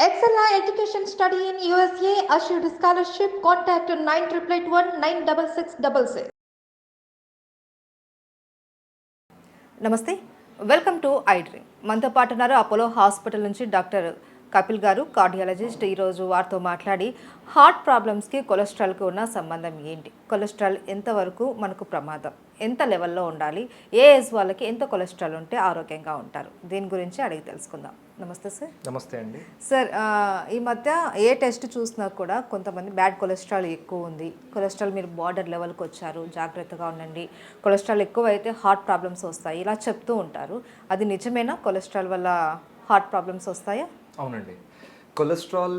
Excella Education Study in USA assured scholarship. Contact 9881 96666. నమస్తే, welcome to iDream. మనతో పాటు ఉన్నారు అపోలో హాస్పిటల్ నుంచి డాక్టర్ కపిల్ గారు, కార్డియాలజిస్ట్. ఈరోజు వారితో మాట్లాడి హార్ట్ ప్రాబ్లమ్స్కి కొలెస్ట్రాల్కి ఉన్న సంబంధం ఏంటి, కొలెస్ట్రాల్ ఎంతవరకు మనకు ప్రమాదం, ఎంత లెవెల్లో ఉండాలి, ఏ ఏజ్ వాళ్ళకి ఎంత కొలెస్ట్రాల్ ఉంటే ఆరోగ్యంగా ఉంటారు, దీని గురించి అడిగి తెలుసుకుందాం. నమస్తే సార్. నమస్తే అండి సార్, ఈ మధ్య ఏ టెస్ట్ చూసినా కూడా కొంతమంది బ్యాడ్ కొలెస్ట్రాల్ ఎక్కువ ఉంది, కొలెస్ట్రాల్ మీరు బార్డర్ లెవెల్కి వచ్చారు, జాగ్రత్తగా ఉండండి, కొలెస్ట్రాల్ ఎక్కువ అయితే హార్ట్ ప్రాబ్లమ్స్ వస్తాయి, ఇలా చెప్తూ ఉంటారు. అది నిజమేనా? కొలెస్ట్రాల్ వల్ల హార్ట్ ప్రాబ్లమ్స్ వస్తాయా? అవునండి. Cholesterol,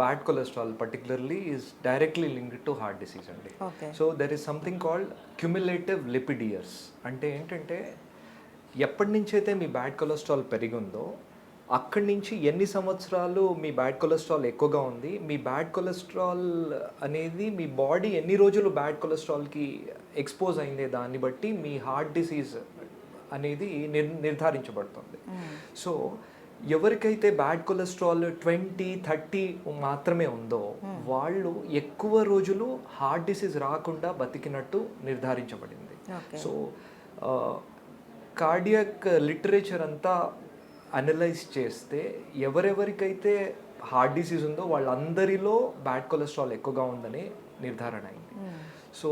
bad cholesterol particularly is directly linked to heart disease అండి. So there is something called cumulative lipid years. అంటే ఏంటంటే ఎప్పటి నుంచి అయితే మీ బ్యాడ్ కొలెస్ట్రాల్ పెరిగిందో అక్కడి నుంచి ఎన్ని సంవత్సరాలు మీ బ్యాడ్ కొలెస్ట్రాల్ ఎక్కువగా ఉంది, మీ బ్యాడ్ కొలెస్ట్రాల్ అనేది మీ బాడీ ఎన్ని రోజులు బ్యాడ్ కొలెస్ట్రాల్కి ఎక్స్పోజ్ అయిందే దాన్ని బట్టి మీ హార్ట్ డిసీజ్ అనేది నిర్ధారించబడుతుంది. సో ఎవరికైతే బ్యాడ్ కొలెస్ట్రాల్ 20-30 మాత్రమే ఉందో వాళ్ళు ఎక్కువ రోజులు హార్ట్ డిసీజ్ రాకుండా బతికినట్టు నిర్ధారించబడింది. సో కార్డియాక్ లిటరేచర్ అంతా అనలైజ్ చేస్తే ఎవరెవరికైతే హార్ట్ డిసీజ్ ఉందో వాళ్ళందరిలో బ్యాడ్ కొలెస్ట్రాల్ ఎక్కువగా ఉందని నిర్ధారణ అయింది. సో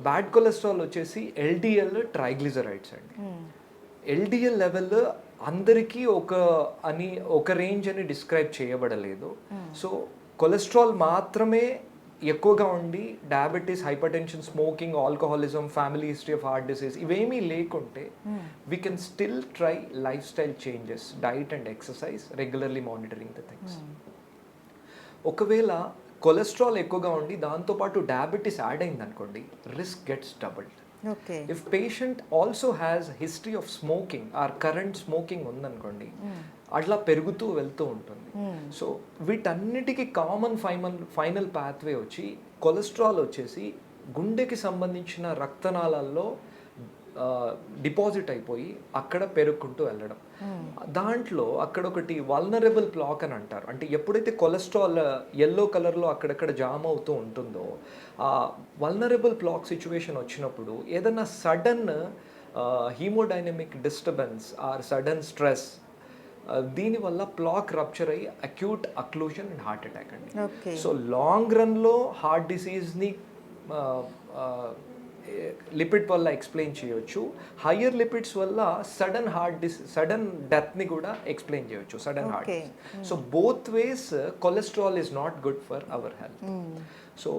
బ్యాడ్ కొలెస్ట్రాల్ వచ్చేసి ఎల్డిఎల్ ట్రైగ్లిజరైడ్స్ అండి. ఎల్డిఎల్ లెవెల్ అందరికీ ఒక రేంజ్ అని డిస్క్రైబ్ చేయబడలేదు. సో కొలెస్ట్రాల్ మాత్రమే ఎక్కువగా ఉండి diabetes, hypertension, smoking, alcoholism, family history of heart disease ఇవేమీ లేకుంటే we can still try life style changes, diet and exercise, regularly monitoring the things. ఒకవేళ కొలెస్ట్రాల్ ఎక్కువగా ఉండి దాంతోపాటు డయాబెటీస్ యాడ్ అయింది అనుకోండి, risk gets doubled. If patient also has history of smoking are current smoking ఉందనుకోండి, అట్లా పెరుగుతూ వెళ్తూ ఉంటుంది. సో వీటన్నిటికీ కామన్ ఫైనల్ పాత్వే వచ్చి కొలెస్ట్రాల్ వచ్చేసి గుండెకి సంబంధించిన రక్తనాళాల్లో డిపాజిట్ అయిపోయి అక్కడ పెరుగుకుంటూ వెళ్ళడం. దాంట్లో అక్కడ ఒకటి వల్నరబుల్ ప్లాక్ అని అంటారు. అంటే ఎప్పుడైతే కొలెస్ట్రాల్ ఎల్లో కలర్లో అక్కడక్కడ జామ్ అవుతూ ఉంటుందో ఆ వల్నరబుల్ ప్లాక్ సిచ్యువేషన్ వచ్చినప్పుడు ఏదైనా sudden haemodynamic disturbance or sudden stress, దీనివల్ల ప్లాక్ రప్చర్ అయ్యి acute occlusion and heart attack అండి. సో లాంగ్ రన్లో హార్ట్ డిసీజ్ని లిపిడ్ వల్ల ఎక్స్ప్లెయిన్ చేయొచ్చు. హయ్యర్ లిపిడ్స్ వల్ల సడన్ డెత్ని కూడా ఎక్స్ప్లెయిన్ చేయొచ్చు, sudden heart. So both ways cholesterol is not good for our health. So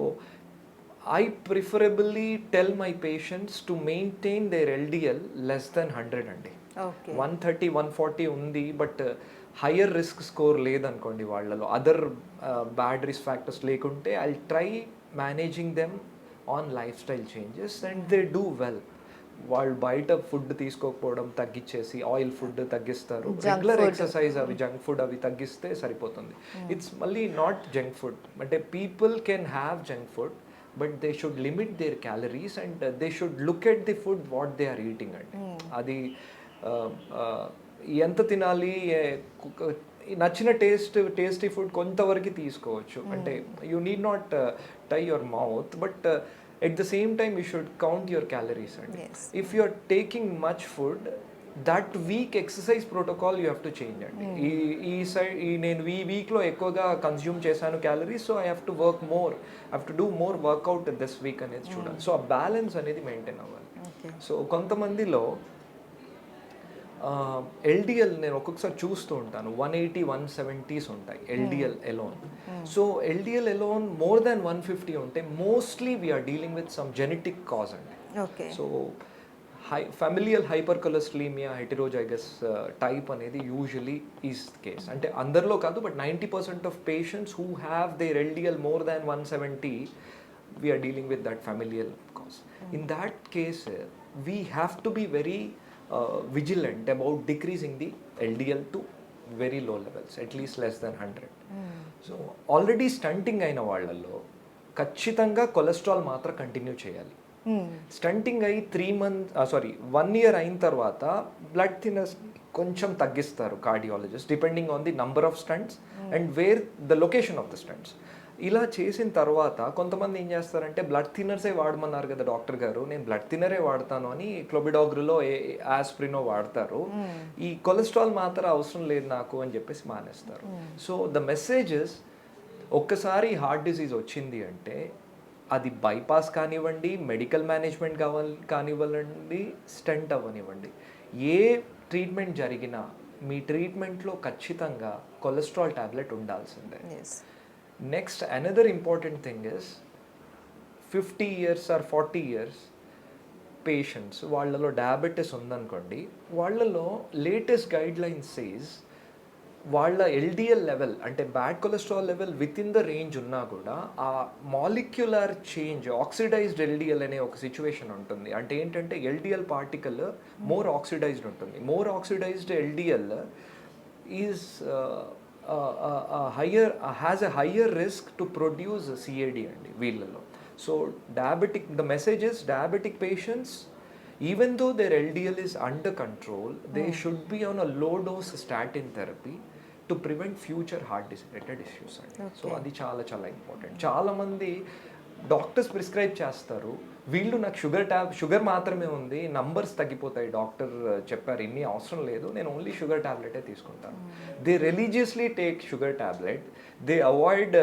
I preferably tell my patients to maintain their LDL less than 100 అండి. 130-140 ఉంది, but higher risk score లేదనుకోండి వాళ్ళలో, other bad risk factors లేకుంటే I try managing them on life style changes and they do well. వాళ్ళు బయట food తీసుకోకపోవడం తగ్గించేసి oil food తగ్గిస్తారు, రెగ్యులర్ ఎక్సర్సైజ్ అవి జంక్ ఫుడ్ అవి తగ్గిస్తే సరిపోతుంది. ఇట్స్ మళ్ళీ నాట్ జంక్ ఫుడ్, అంటే people can have junk food but they should limit their calories and they should look at the food what they are eating అండి. అది ఎంత తినాలి, నచ్చిన టేస్టీ ఫుడ్ కొంతవరకు తీసుకోవచ్చు. అంటే you need not tie your mouth, but at the same time you should count your calories అండి. If you are taking much food, that week exercise protocol you have to change అండి. నేను ఈ వీక్లో ఎక్కువగా consume చేశాను calories, so I have to work more, I have to do more workout this week అనేది చూడాలి. So ఆ balance అనేది మెయింటైన్ అవ్వాలి. సో కొంతమందిలో ఎల్డిఎల్ నేను ఒక్కొక్కసారి చూస్తూ ఉంటాను 180-170s ఉంటాయి LDL alone. So LDL alone more than 150 ఉంటే mostly we are dealing with some genetic cause అండి. So familial hypercholesterolemia heterozygous type అనేది యూజువలీ ఈజ్ కేస్. అంటే అందరిలో కాదు, but 90% of patients who have their LDL more than 170 we are dealing with that familial cause. In that case we have to be very vigilant about decreasing the LDL to very low levels, at least less than 100. So already stunting అయిన వాళ్ళల్లో ఖచ్చితంగా cholesterol మాత్రం continue చేయాలి. Stunting అయ్యి 1 year అయిన తర్వాత blood thinners కొంచెం తగ్గిస్తారు cardiologist depending on the number of stents and where the location of the stents. ఇలా చేసిన తర్వాత కొంతమంది ఏం చేస్తారంటే బ్లడ్ థిన్నర్సే వాడమన్నారు కదా డాక్టర్ గారు, నేను బ్లడ్ థిన్నరే వాడతాను అని క్లోబిడాగ్రిలో ఆస్ప్రినో వాడతారు, ఈ కొలెస్ట్రాల్ మాత్రం అవసరం లేదు నాకు అని చెప్పేసి మానేస్తారు. సో ద మెసేజెస్, ఒక్కసారి హార్ట్ డిసీజ్ వచ్చింది అంటే అది బైపాస్ కానివ్వండి, మెడికల్ మేనేజ్మెంట్ కానివ్వండి, స్టంట్ అవ్వనివ్వండి, ఏ ట్రీట్మెంట్ జరిగినా మీ ట్రీట్మెంట్లో ఖచ్చితంగా కొలెస్ట్రాల్ టాబ్లెట్ ఉండాల్సిందే. Next another important thing is 50 years or 40 years patients వాళ్ళలో డయాబెటీస్ ఉందనుకోండి, వాళ్ళలో లేటెస్ట్ గైడ్ లైన్స్ సేస్ వాళ్ళ ఎల్డిఎల్ లెవెల్ అంటే bad cholesterol level within the range ఉన్నా కూడా ఆ మాలిక్యులర్ చేంజ్, ఆక్సిడైజ్డ్ ఎల్డిఎల్ అనే ఒక సిచ్యువేషన్ ఉంటుంది. అంటే ఏంటంటే ఎల్డిఎల్ పార్టికల్ మోర్ ఆక్సిడైజ్డ్ ఉంటుంది. More oxidized LDL is has a higher risk to produce CAD అండి వీళ్ళలో. So diabetic, the message is diabetic patients, even though their LDL is under control, they should be on a low dose statin therapy to prevent future heart related issues అండి. So అది చాలా చాలా important. చాలామంది doctors prescribe చేస్తారు, వీళ్ళు నాకు sugar మాత్రమే ఉంది, నంబర్స్ తగ్గిపోతాయి, డాక్టర్ చెప్పారు ఇన్ని అవసరం లేదు, నేను ఓన్లీ షుగర్ టాబ్లెటే తీసుకుంటాను. They religiously take sugar tablet, they avoid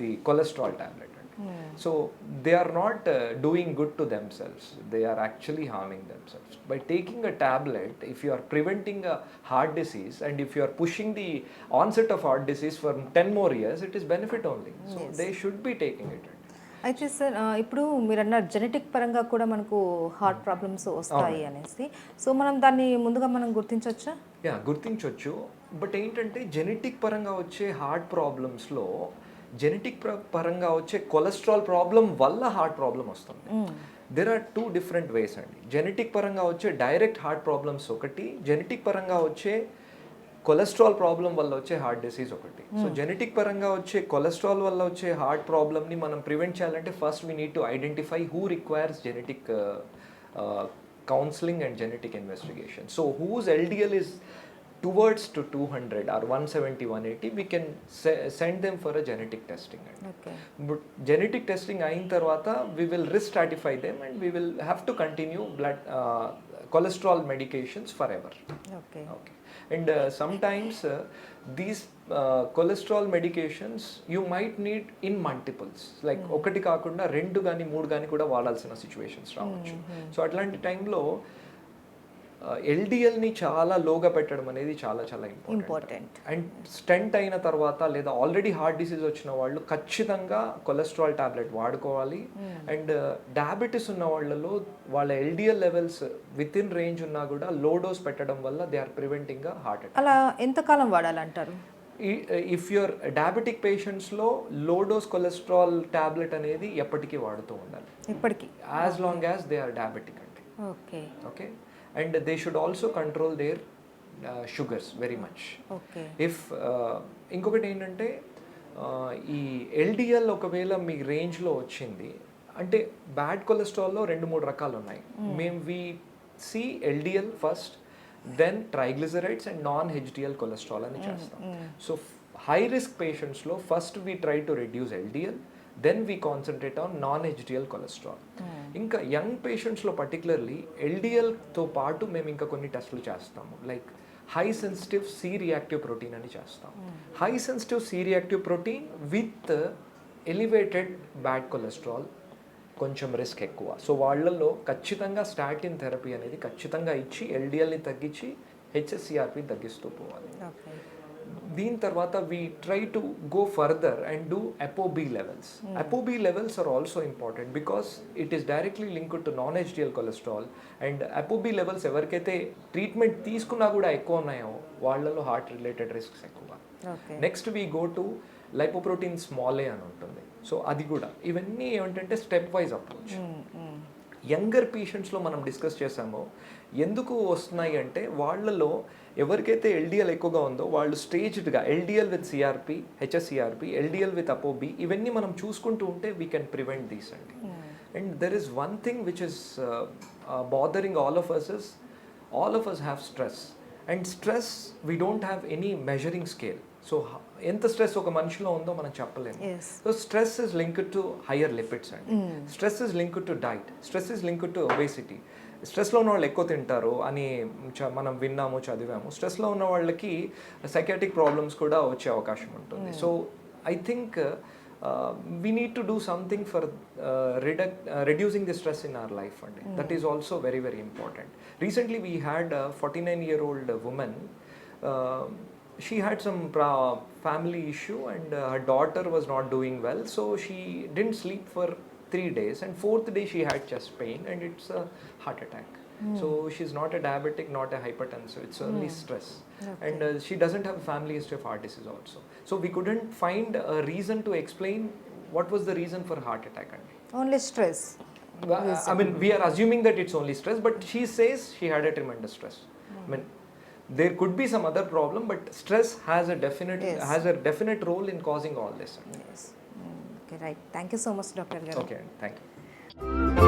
the cholesterol tablet. So they are not doing good to themselves, they are actually harming themselves. By taking a tablet, if you are preventing a heart disease and if you are pushing the onset of heart disease for 10 more years, it is benefit only. So they should be taking it. అయితే sir ఇప్పుడు మీరు అన్నారు genetic పరంగా కూడా మనకు heart problems వస్తాయి అనేసి, so మనం దాన్ని ముందుగా మనం గుర్తించవచ్చా? గుర్తించవచ్చు. బట్ ఏంటంటే జెనెటిక్ పరంగా వచ్చే హార్ట్ ప్రాబ్లమ్స్లో జెనెటిక్ పరంగా వచ్చే కొలెస్ట్రాల్ ప్రాబ్లం వల్ల హార్ట్ ప్రాబ్లం వస్తుంది. దెర్ ఆర్ 2 different వేస్ అండి. జెనెటిక్ పరంగా వచ్చే డైరెక్ట్ హార్ట్ ప్రాబ్లమ్స్ ఒకటి, జెనెటిక్ పరంగా వచ్చే కొలెస్ట్రాల్ ప్రాబ్లం వల్ల వచ్చే హార్ట్ డిసీజ్ ఒకటి. సో జెనెటిక్ పరంగా వచ్చే కొలెస్ట్రాల్ వల్ల వచ్చే హార్ట్ ప్రాబ్లమ్ని మనం ప్రివెంట్ చేయాలంటే first we need to identify who requires genetic counselling and genetic investigation. So whose LDL is towards to 200 or 170 180, we can send them for a genetic testing. Okay. But genetic testing ayin tarvata we will risk stratify them and we will have to continue blood cholesterol medications forever. Okay. And sometimes these cholesterol medications you might need in multiples, like ఒకటి కాకుండా 2 గాని 3 గాని కూడా వాడాల్సిన situations రావచ్చు. So అట్లాంటి టైంలో ఎల్డిఎల్ని చాలా లోగా పెట్టడం అనేది చాలా చాలా ఇంపార్టెంట్. అండ్ స్టెంట్ అయిన తర్వాత లేదా ఆల్రెడీ హార్ట్ డిసీజ్ వచ్చిన వాళ్ళు ఖచ్చితంగా కొలెస్ట్రాల్ టాబ్లెట్ వాడుకోవాలి. అండ్ డయాబెటీస్ ఉన్న వాళ్ళలో వాళ్ళ LDL levels within range ఉన్నా కూడా లో డోస్ పెట్టడం వల్ల they are preventing heart attack. అలా ఎంతకాలం వాడాలంటారు? ఇఫ్ యువర్ డయాబెటిక్ పేషెంట్స్లో లో డోస్ కొలెస్ట్రాల్ టాబ్లెట్ అనేది ఎప్పటికీ వాడుతూ ఉండాలి, ఎప్పటికీ, as long as they are diabetic అండి. Okay. And they should also control their sugars very much. Okay. If ఇంకొకటి ఏంటంటే ఈ ఎల్డిఎల్ ఒకవేళ మీ రేంజ్లో వచ్చింది అంటే బ్యాడ్ కొలెస్ట్రాల్లో 2-3 రకాలు ఉన్నాయి. మేము we see LDL first, then triglycerides and non HDL cholesterol అని చేస్తాం. సో హై రిస్క్ పేషెంట్స్లో first we try to reduce LDL, then we concentrate on non HDL cholesterol. ఇంకా యంగ్ పేషెంట్స్లో పర్టికులర్లీ ఎల్డిఎల్తో పాటు మేము ఇంకా కొన్ని టెస్టులు చేస్తాము, like high sensitive C reactive protein అని చేస్తాం. High sensitive C reactive protein with elevated bad cholesterol కొంచెం రిస్క్ ఎక్కువ. సో వాళ్ళల్లో ఖచ్చితంగా స్టాటిన్ థెరపీ అనేది ఖచ్చితంగా ఇచ్చి ఎల్డిఎల్ని తగ్గించి హెచ్ఎస్సిఆర్పి తగ్గిస్తూ పోవాలి. దీని తర్వాత we try to go further and do ApoB levels. ApoB levels are also important because it is directly linked to non-HDL cholesterol, and ApoB levels ఎవరికైతే ట్రీట్మెంట్ తీసుకున్నా కూడా ఎక్కువ ఉన్నాయో వాళ్ళలో హార్ట్ రిలేటెడ్ రిస్క్స్ ఎక్కువ. Next we go to lipoprotein small a అని ఉంటుంది. So అది కూడా ఇవన్నీ ఏమిటంటే స్టెప్ వైజ్ అప్రోచ్. యంగర్ పేషెంట్స్లో మనం డిస్కస్ చేసామో ఎందుకు వస్తున్నాయి అంటే వాళ్ళలో ఎవరికైతే ఎల్డిఎల్ ఎక్కువగా ఉందో వాళ్ళు స్టేజ్డ్గా LDL with CRP, hsCRP, LDL with ApoB ఇవన్నీ మనం చూసుకుంటూ ఉంటే వీ కెన్ ప్రివెంట్ దీస్ అండి. And there is one thing which is bothering all of us is all of us have stress, and stress we don't have any measuring scale. So ఎంత stress ఒక మనిషిలో ఉందో మనం చెప్పలేము. Yes. So stress is linked to higher lipids అండి. Stress is linked to diet, stress is linked to obesity. స్ట్రెస్లో ఉన్న వాళ్ళు ఎక్కువ తింటారు అని మనం విన్నాము, చదివాము. స్ట్రెస్లో ఉన్న వాళ్ళకి సైకాట్రిక్ ప్రాబ్లమ్స్ కూడా వచ్చే అవకాశం ఉంటుంది. So I think we need to do something for reducing the stress in our life, and that is also very, very important. Recently we had a 49-year-old woman. She had some family issue, and her daughter was not doing well, so she didn't sleep for 3 days, and 4th day she had chest pain, and it's a heart attack. So she's not a diabetic, not a hypertensive, it's only stress. And she doesn't have a family history of heart disease also. So we couldn't find a reason to explain what was the reason for heart attack. Only stress. I mean, we are assuming that it's only stress, but she says she had a tremendous stress. I mean, there could be some other problem, but stress has a definite role in causing all this. Yes. Okay, right. Thank you so much, Dr. Garu. Okay, thank you.